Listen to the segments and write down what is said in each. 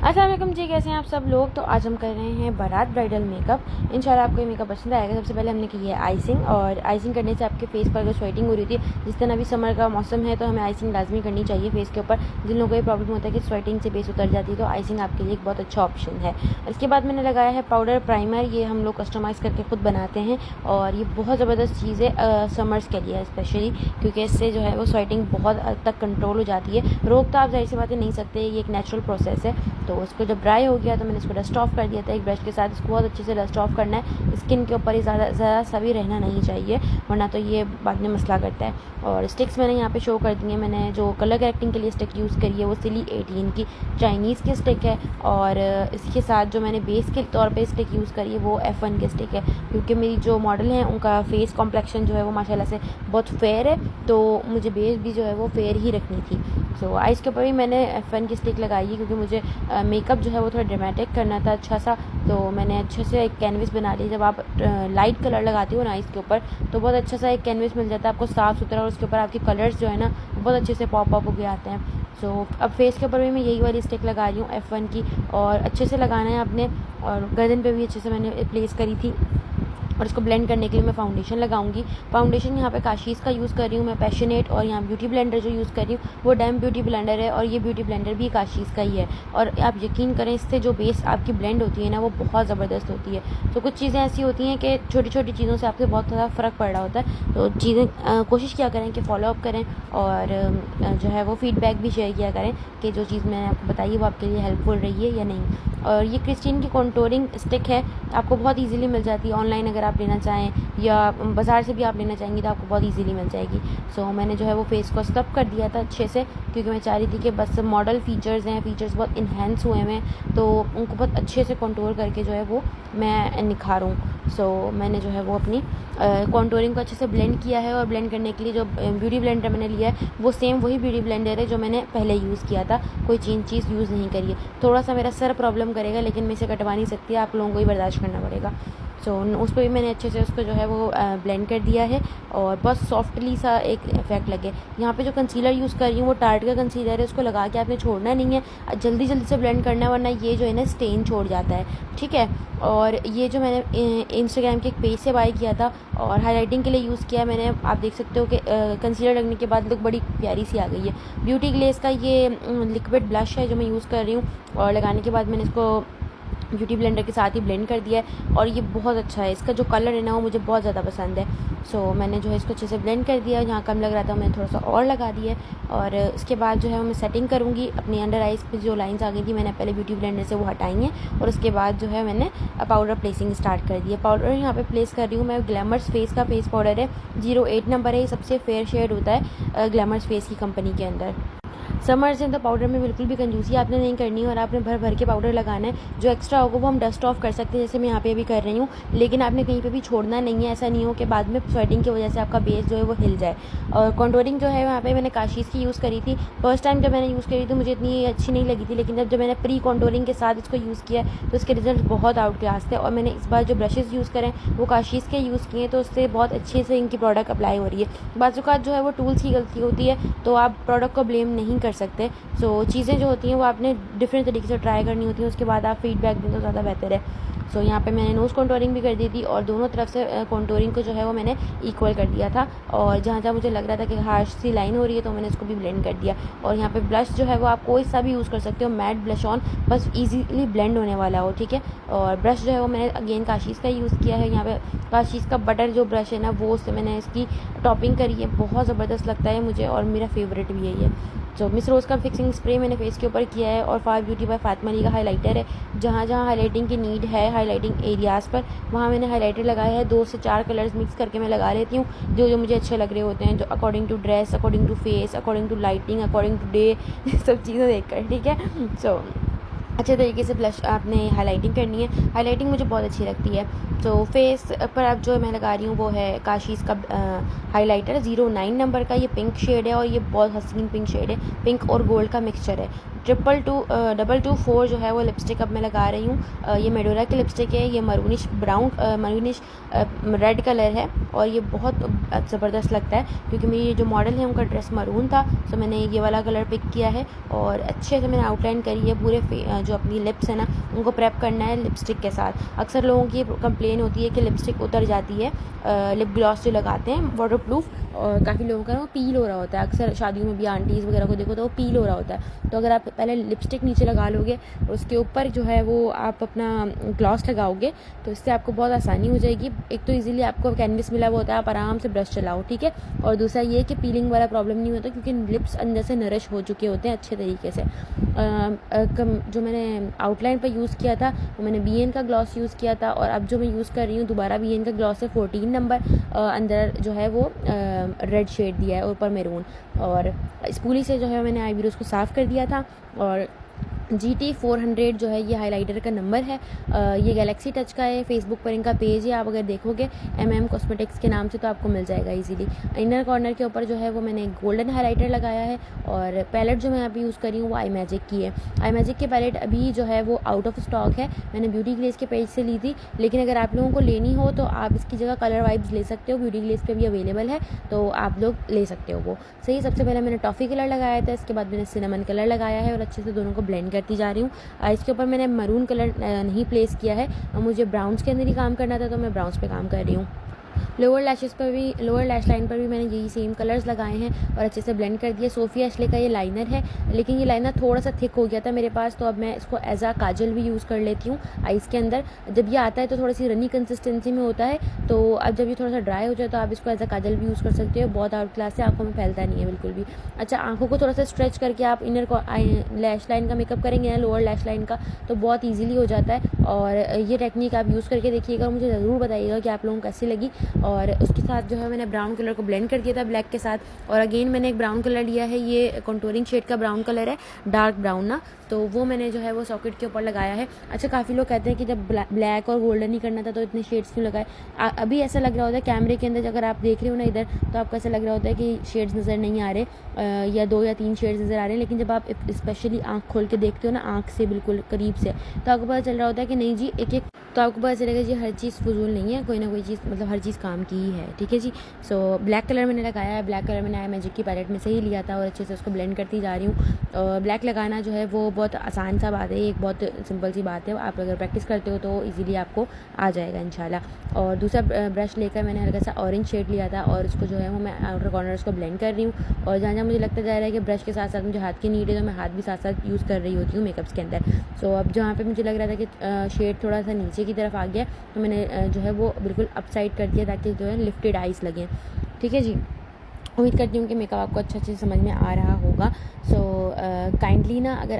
अस्सलाम वालेकुम जी, कैसे हैं आप सब लोग। तो आज हम कर रहे हैं बारात ब्राइडल मेकअप। इंशाल्लाह आपको ये मेकअप पसंद आएगा। सबसे पहले हमने की है आइसिंग, और आइसिंग करने से आपके फेस पर अगर स्वेटिंग हो रही थी, जिस तरह अभी समर का मौसम है, तो हमें आइसिंग लाजमी करनी चाहिए फेस के ऊपर। जिन लोगों को ये प्रॉब्लम होता है कि स्वेटिंग से फेस उतर जाती है, तो आइसिंग आपके लिए एक बहुत अच्छा ऑप्शन है। इसके बाद मैंने लगाया है पाउडर प्राइमर। ये हम लोग कस्टमाइज़ करके खुद बनाते हैं, और ये बहुत ज़बरदस्त चीज़ है समर्स के लिए स्पेशली, क्योंकि इससे जो है वो स्वेटिंग बहुत हद तक कंट्रोल हो जाती है। रोक तो आप ज़ाहिर सी बातें नहीं सकते, ये एक नेचुरल प्रोसेस है। तो उसको जब ड्राई हो गया तो मैंने इसको डस्ट ऑफ कर दिया था एक ब्रश के साथ। इसको बहुत अच्छे से डस्ट ऑफ करना है, स्किन के ऊपर ही ज़रा सा भी रहना नहीं चाहिए, वरना तो ये बाद में मसला करता है। और स्टिक्स मैंने यहाँ पे शो कर दी हैं। मैंने जो कलर करेक्टिंग के लिए स्टिक यूज़ करी है वो सिली 18 की चाइनीज़ की स्टिक है, और इसके साथ जो मैंने बेस के तौर पर स्टिक यूज़ करी है वो F1 की स्टिक है, क्योंकि मेरी जो मॉडल हैं उनका फेस कॉम्प्लेक्शन जो है वो माशाल्लाह से बहुत फेयर है, तो मुझे बेस भी जो है वो फेयर ही रखनी थी। सो आइज़ के ऊपर भी मैंने F1 की स्टिक लगाई है, क्योंकि मुझे मेकअप जो है वो थोड़ा ड्रामेटिक करना था अच्छा सा। तो मैंने अच्छे से एक कैनवस बना ली। जब आप लाइट कलर लगाती हो ना आइज़ के ऊपर, तो बहुत अच्छा सा एक कैनवस मिल जाता है आपको साफ़ सुथरा, और उसके ऊपर आपके कलर्स जो है ना बहुत अच्छे से पॉप अप हो के आते हैं। सो अब फेस के ऊपर भी मैं यही वाली स्टिक लगा रही हूँ F1 की, और अच्छे से लगाना है आपने। और गर्दन पे भी अच्छे से मैंने प्लेस करी थी। और इसको ब्लेंड करने के लिए मैं फाउंडेशन लगाऊंगी। फाउंडेशन यहाँ पे काशीज़ का यूज़ कर रही हूँ मैं, पैशनेट। और यहाँ ब्यूटी ब्लेंडर जो यूज़ कर रही हूँ वो डैम ब्यूटी ब्लेंडर है, और ये ब्यूटी ब्लेंडर भी काशीज़ का ही है। और आप यकीन करें, इससे जो बेस आपकी ब्लेंड होती है ना वो बहुत ज़बरदस्त होती है। तो कुछ चीज़ें ऐसी होती हैं कि छोटी छोटी चीज़ों से आपसे बहुत ज़्यादा फ़र्क पड़ रहा होता है। तो चीज़ें कोशिश किया करें कि फॉलोअप करें, और जो है वो फ़ीडबैक भी शेयर किया करें कि जो चीज़ मैंने आपको बताई है वो आपके लिए हेल्पफुल रही है या नहीं। और ये क्रिस्टीन की कॉन्टोरिंग स्टिक है, आपको बहुत ईजिली मिल जाती है ऑनलाइन। अगर आप लेना चाहें या बाज़ार से भी आप लेना चाहेंगी तो आपको बहुत इजीली मिल जाएगी। सो मैंने जो है वो फेस को स्क्रब कर दिया था अच्छे से, क्योंकि मैं चाह रही थी कि बस मॉडल फीचर्स हैं, फीचर्स बहुत इन्हेंस हुए हैं, तो उनको बहुत अच्छे से कंटूर करके जो है वो मैं निखारूँ। सो मैंने जो है वो अपनी कॉन्टोरिंग को अच्छे से ब्लेंड किया है। और ब्लेंड करने के लिए जो ब्यूटी ब्लेंडर मैंने लिया है वो सेम वही ब्यूटी ब्लेंडर है जो मैंने पहले यूज़ किया था, कोई चीज़ यूज़ नहीं करी है। थोड़ा सा मेरा सर प्रॉब्लम करेगा, लेकिन मैं इसे कटवा नहीं सकती, आप लोगों को ही बर्दाश्त करना पड़ेगा। सो उस पर भी मैंने अच्छे से उसको जो है वो ब्लेंड कर दिया है, और बहुत सॉफ्टली सा एक इफेक्ट लगे। यहाँ पे जो कंसीलर यूज़ कर रही हूँ वो टार्ट का कंसीलर है, उसको लगा के आपने छोड़ना नहीं है, जल्दी जल्दी से ब्लेंड करना है, वरना ये जो है ना स्टेन छोड़ जाता है, ठीक है। और ये जो मैंने इंस्टाग्राम के एक पेज से बाय किया था और हाईलाइटिंग के लिए यूज़ किया है मैंने। आप देख सकते हो कि कंसीलर लगने के बाद लुक बड़ी प्यारी सी आ गई है। ब्यूटी ग्लेस का ये लिक्विड ब्लश है जो मैं यूज़ कर रही हूँ, और लगाने के बाद मैंने इसको ब्यूटी ब्लेंडर के साथ ही ब्लेंड कर दिया है, और ये बहुत अच्छा है। इसका जो कलर है ना वो मुझे बहुत ज़्यादा पसंद है। सो मैंने जो है इसको अच्छे से ब्लेंड कर दिया। जहाँ कम लग रहा था मैंने थोड़ा सा और लगा दिया है। और इसके बाद जो है मैं सेटिंग करूँगी अपनी अंडर आइज़ पे। जो लाइंस आ गई थी मैंने पहले ब्यूटी ब्लेंडर से वो हटाई हैं, और उसके बाद जो है मैंने पाउडर प्लेसिंग स्टार्ट कर दिया। पाउडर यहाँ पे प्लेस कर रही हूँ मैं, ग्लैमर्स फेस का फेस पाउडर है, 08 नंबर है। ये सबसे फेयर शेड होता है ग्लैमर्स फेस की कंपनी के अंदर। समर्स हैं तो पाउडर में बिल्कुल भी कंजूसी आपने नहीं करनी है, और आपने भर भर के पाउडर लगाना है। जो एक्स्ट्रा होगा वो हम डस्ट ऑफ कर सकते हैं, जैसे मैं यहाँ पे भी कर रही हूँ, लेकिन आपने कहीं पे भी छोड़ना नहीं है। ऐसा नहीं हो कि बाद में स्वेटिंग की वजह से आपका बेस जो है वो हिल जाए। और कॉन्टोरिंग जो है वहाँ पे मैंने काशीज़ की यूज़ करी थी। फर्स्ट टाइम जब मैंने यूज़ करी थी मुझे इतनी अच्छी नहीं लगी थी, लेकिन जब मैंने प्री कॉन्टोरिंग के साथ इसको यूज़ किया तो इसके रिजल्ट बहुत आउट क्लास थे। और मैंने इस बार जो ब्रशेज़ यूज़ करें वो काशीज़ के यूज़ किए, तो उससे बहुत अच्छे से इनकी प्रोडक्ट अप्लाई हो रही है। बाज़ जो है वो टूल्स की गलती होती है, तो आप प्रोडक्ट को ब्लेम नहीं कर सकते। सो चीज़ें जो होती हैं वो आपने डिफरेंट तरीके से ट्राई करनी होती है, उसके बाद आप फीडबैक दें तो ज़्यादा बेहतर है। सो यहाँ पे मैंने नोज़ कॉन्टोरिंग भी कर दी थी, और दोनों तरफ से कॉन्टोरिंग को जो है वो मैंने इक्वल कर दिया था। और जहाँ जहाँ मुझे लग रहा था कि हार्श सी लाइन हो रही है तो मैंने इसको भी ब्लेंड कर दिया। और यहाँ पे ब्लश जो है वो आप कोई सा भी यूज़ कर सकते हो, मैट ब्लश ऑन, बस ईजीली ब्लेंड होने वाला हो, ठीक है। और ब्रश जो है वो मैंने अगेन काशीज़ का यूज़ किया है। यहाँ पे काशीज़ का बटर जो ब्रश है ना वो उससे मैंने इसकी टॉपिंग करी है, बहुत ज़बरदस्त लगता है मुझे, और मेरा फेवरेट भी है ये। जो मिस रोज़ का फिक्सिंग स्प्रे मैंने फेस के ऊपर किया है, और फार ब्यूटी बाय फातिमा अली का हाइलाइटर है। जहाँ जहाँ हाइलाइटिंग की नीड है हाइलाइटिंग एरियाज़ पर, वहाँ मैंने हाइलाइटर लगाया है। 2 से 4 कलर्स मिक्स करके मैं लगा लेती हूँ, जो जो मुझे अच्छे लग रहे होते हैं, जो according to dress, according to face, according to lighting, according to day, सब चीज़ें देख कर, ठीक है। सो अच्छे तरीके से ब्लश आपने हाइलाइटिंग करनी है। हाइलाइटिंग मुझे बहुत अच्छी लगती है। तो फेस पर अब जो मैं लगा रही हूँ वो है काशीज़ का हाइलाइटर 09 नंबर का। ये पिंक शेड है, और ये बहुत हसीन पिंक शेड है, पिंक और गोल्ड का मिक्सचर है। 224 जो है वो लिपस्टिक अब मैं लगा रही हूँ। ये मेडोरा की लिपस्टिक है, ये मरूनिश रेड कलर है और ये बहुत ज़बरदस्त लगता है क्योंकि मेरी जो मॉडल है उनका ड्रेस मरून था, तो मैंने ये वाला कलर पिक किया है और अच्छे से मैंने आउटलाइन करी है। पूरे जो अपनी लिप्स है ना उनको प्रेप करना है लिपस्टिक के साथ। अक्सर लोगों की कंप्लेन होती है कि लिपस्टिक उतर जाती है, लिप ग्लॉस जो लगाते हैं वाटरप्रूफ, और काफ़ी लोगों का वो पील हो रहा होता है। अक्सर शादियों में भी आंटीज़ वगैरह को देखो तो वो पील हो रहा होता है। तो अगर आप पहले लिपस्टिक नीचे लगा लोगे और उसके ऊपर जो है वो आप अपना ग्लॉस लगाओगे तो इससे आपको बहुत आसानी हो जाएगी। एक तो इजीली आपको कैनवस मिला हुआ होता है, आप आराम से ब्रश चलाओ, ठीक है। और दूसरा ये कि पीलिंग वाला प्रॉब्लम नहीं होता क्योंकि लिप्स अंदर से नरिश हो चुके होते हैं अच्छे तरीके से। जो मैंने आउटलाइन पर यूज़ किया था वो मैंने BN का ग्लॉस यूज़ किया था और अब जो मैं यूज़ कर रही हूँ दोबारा BN का ग्लॉस है 14 नंबर। अंदर जो है वो रेड शेड दिया है और ऊपर मैरून, और स्पूली से जो है मैंने आईब्रोज को साफ़ कर दिया था। और GT 400 जो है ये हाइलाइटर का नंबर है। ये गैलेक्सी टच का है, फेसबुक पर इनका पेज है, आप अगर देखोगे MM कॉस्मेटिक्स के नाम से तो आपको मिल जाएगा इजीली। इनर कॉर्नर के ऊपर जो है वो मैंने गोल्डन हाइलाइटर लगाया है और पैलेट जो मैं अभी यूज़ कर रही हूँ वो आई मैजिक की है। आई मैजिक की पैलेट अभी जो है वो आउट ऑफ स्टॉक है, मैंने ब्यूटी ग्लेस के पेज से ली थी, लेकिन अगर आप लोगों को लेनी हो तो आप इसकी जगह कलर वाइब्स ले सकते हो, ब्यूटी ग्लेस पे भी अवेलेबल है तो आप लोग ले सकते हो वो। सही, सबसे पहले मैंने टॉफ़ी कलर लगाया था, इसके बाद मैंने सिनेमन कलर लगाया है और अच्छे से दोनों को ब्लेंड करती जा रही हूँ। इसके ऊपर मैंने मरून कलर नहीं प्लेस किया है, मुझे ब्राउन्स के अंदर ही काम करना था तो मैं ब्राउन्स पे काम कर रही हूँ। लोअर लैश लाइन पर भी मैंने यही सेम कलर्स लगाए हैं और अच्छे से ब्लेंड कर दिया। सोफिया एशले का ये लाइनर है, लेकिन ये लाइनर थोड़ा सा थिक हो गया था मेरे पास, तो अब मैं इसको एज आ काजल भी यूज़ कर लेती हूँ आइज़ के अंदर। जब ये आता है तो थोड़ी सी रनी कंसिस्टेंसी में होता है, तो अब जब ये थोड़ा सा ड्राई हो जाए तो आप इसको एज आ काजल भी यूज़ कर सकते हो। बहुत आउट क्लास से आँखों में फैलता नहीं है बिल्कुल भी। अच्छा, आँखों को थोड़ा सा स्ट्रेच करके आप लैश लाइन का मेकअप करेंगे ना, लोअर लैश लाइन का, तो बहुत ईजिली हो जाता है। और ये टेक्निक आप यूज़ करके देखिएगा, मुझे ज़रूर बताइएगा कि आप लोगों को कैसी लगी। और उसके साथ जो है मैंने ब्राउन कलर को ब्लेंड कर दिया था ब्लैक के साथ, और अगेन मैंने एक ब्राउन कलर लिया है, ये कंटूरिंग शेड का ब्राउन कलर है, डार्क ब्राउन ना, तो वो मैंने जो है वो सॉकेट के ऊपर लगाया है। अच्छा, काफ़ी लोग कहते हैं कि जब ब्लैक और गोल्डन ही करना था तो इतने शेड्स क्यों लगाए। अभी ऐसा लग रहा होता है कैमरे के अंदर, अगर आप देख रहे हो ना इधर, तो आपको ऐसा लग रहा होता है कि शेड्स नज़र नहीं आ रहे या 2 या 3 शेड्स नज़र आ रहे हैं, लेकिन जब आप स्पेशली आँख खोल के देखते हो ना, आँख से बिल्कुल करीब से, तो आपको पता चल रहा होता है कि नहीं जी, एक तो आपको पता चलेगा जी हर चीज़ फजूल नहीं है, कोई ना कोई चीज़, मतलब हर चीज़ काम की ही है, ठीक है जी। सो ब्लैक कलर मैंने लगाया है, ब्लैक कलर मैंने आई मैजिक की पैलेट में से ही लिया था और अच्छे से उसको ब्लेंड करती जा रही हूँ। ब्लैक लगाना जो है वो बहुत आसान सा बात है, एक बहुत सिंपल सी बात है, आप अगर प्रैक्टिस करते हो तो इजीली आपको आ जाएगा इंशाल्लाह। और दूसरा ब्रश लेकर मैंने हल्का सा ऑरेंज शेड लिया था और उसको जो है वो मैं आउटर कॉर्नर्स को ब्लेंड कर रही हूँ। और जहाँ जहाँ मुझे लगता जा रहा है कि ब्रश के साथ साथ मुझे हाथ की नीड है, तो मैं हाथ भी साथ साथ यूज़ कर रही होती हूँ मेकअप्स के अंदर। सो अब जहाँ पे मुझे लग रहा था कि शेड थोड़ा सा नीचे की तरफ आ गया, तो मैंने जो है वो बिल्कुल अप साइड कर दिया ताकि जो है लिफ्टेड आइज़ लगें, ठीक है जी। उम्मीद करती हूँ कि मेकअप आपको अच्छे से समझ में आ रहा होगा। सो काइंडली ना, अगर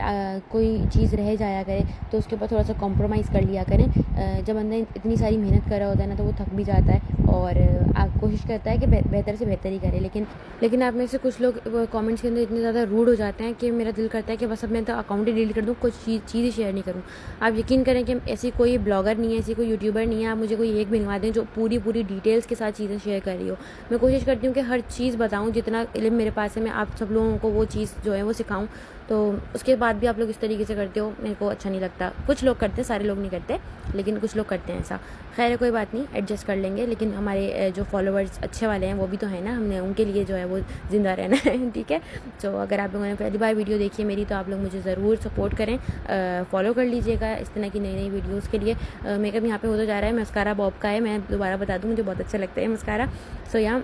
कोई चीज़ रह जाया करे तो उसके ऊपर थोड़ा सा कॉम्प्रोमाइज़ कर लिया करें। जब बंदा इतनी सारी मेहनत कर रहा होता है ना, तो वो थक भी जाता है और आप कोशिश करता है कि बेहतर से बेहतर ही करे। लेकिन आप में से कुछ लोग कमेंट्स के अंदर इतने ज़्यादा रूड हो जाते हैं कि मेरा दिल करता है कि बस अब मैं तो अकाउंट ही डिलीट कर दूँ, कुछ चीज़ ही शेयर नहीं करूँ। आप यकीन करें कि ऐसी कोई ब्लॉगर नहीं है, ऐसी कोई यूट्यूबर नहीं है, आप मुझे कोई एक बनवा दें जो पूरी डिटेल्स के साथ चीज़ें शेयर कर रही हो। मैं कोशिश करती हूँ कि हर चीज़ बताऊँ, जितना इल्म मेरे पास है मैं आप सब लोगों को वो चीज़ जो है वो सिखाऊं। तो उसके बाद भी आप लोग इस तरीके से करते हो, मेरे को अच्छा नहीं लगता। कुछ लोग करते हैं, सारे लोग नहीं करते, लेकिन कुछ लोग करते हैं ऐसा। खैर कोई बात नहीं, एडजस्ट कर लेंगे। लेकिन हमारे जो फॉलोअर्स अच्छे वाले हैं वो भी तो है ना, हमने उनके लिए जो है वो ज़िंदा रहना है, ठीक है। तो अगर आप लोगों ने पहली बार वीडियो देखी है मेरी, तो आप लोग मुझे ज़रूर सपोर्ट करें, फॉलो कर लीजिएगा इस तरह की नई वीडियोज़ के लिए। मेकअप यहाँ पे होता जा रहा है, मस्कारा बॉब का है, मैं दोबारा बता दूँ, मुझे बहुत अच्छा लगता है मस्कारा। सो यहाँ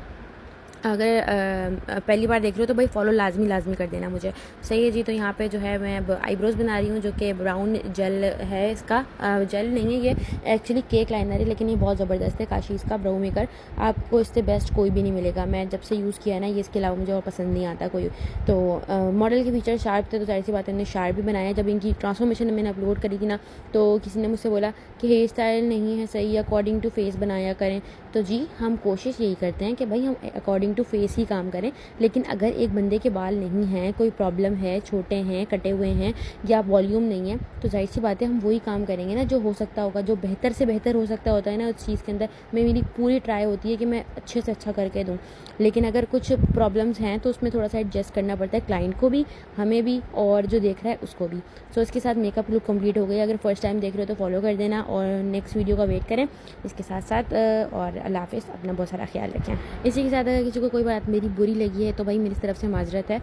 अगर पहली बार देख रहे हो तो भाई फॉलो लाजमी कर देना मुझे, सही है जी। तो यहाँ पे जो है मैं अब आईब्रोज़ बना रही हूँ, जो कि ब्राउन जेल है, इसका जेल नहीं है, ये एक्चुअली केक लाइनर है, लेकिन ये बहुत ज़बरदस्त है, काशीज़ का ब्रो मेकर। आपको इससे बेस्ट कोई भी नहीं मिलेगा। मैं जब से यूज़ किया है ना, ये इसके अलावा मुझे और पसंद नहीं आता कोई। तो मॉडल के फीचर शार्प थे, तो जाहिर सी बात है, मैंने शार्प भी बनाया। जब इनकी ट्रांसफॉर्मेशन मैंने अपलोड करी थी ना, तो किसी ने मुझसे बोला कि हेयर स्टाइल नहीं है सही, अकॉर्डिंग टू फेस बनाया करें। तो जी हम कोशिश यही करते हैं कि भाई हम अकॉर्डिंग फेस टू फेस ही काम करें। लेकिन अगर एक बंदे के बाल नहीं हैं, कोई प्रॉब्लम है, छोटे हैं, कटे हुए हैं या वॉल्यूम नहीं है, तो जाहिर सी बात है हम वही काम करेंगे ना जो हो सकता होगा, जो बेहतर से बेहतर हो सकता होता है ना उस चीज़ के अंदर। मेरी पूरी ट्राई होती है कि मैं अच्छे से अच्छा करके दूँ। लेकिन अगर कुछ प्रॉब्लम्स हैं तो उसमें थोड़ा सा एडजस्ट करना पड़ता है, क्लाइंट को भी, हमें भी, और जो देख रहा है उसको भी। सो इसके साथ मेकअप लुक कंप्लीट हो गई। अगर फर्स्ट टाइम देख रहे हो तो फॉलो कर देना और नेक्स्ट वीडियो का वेट करें। इसके साथ साथ और अल्लाह हाफ़िज़, अपना बहुत सारा ख्याल रखें। इसी के साथ अगर किसी को कोई बात मेरी बुरी लगी है तो भाई मेरी तरफ से माजरत है।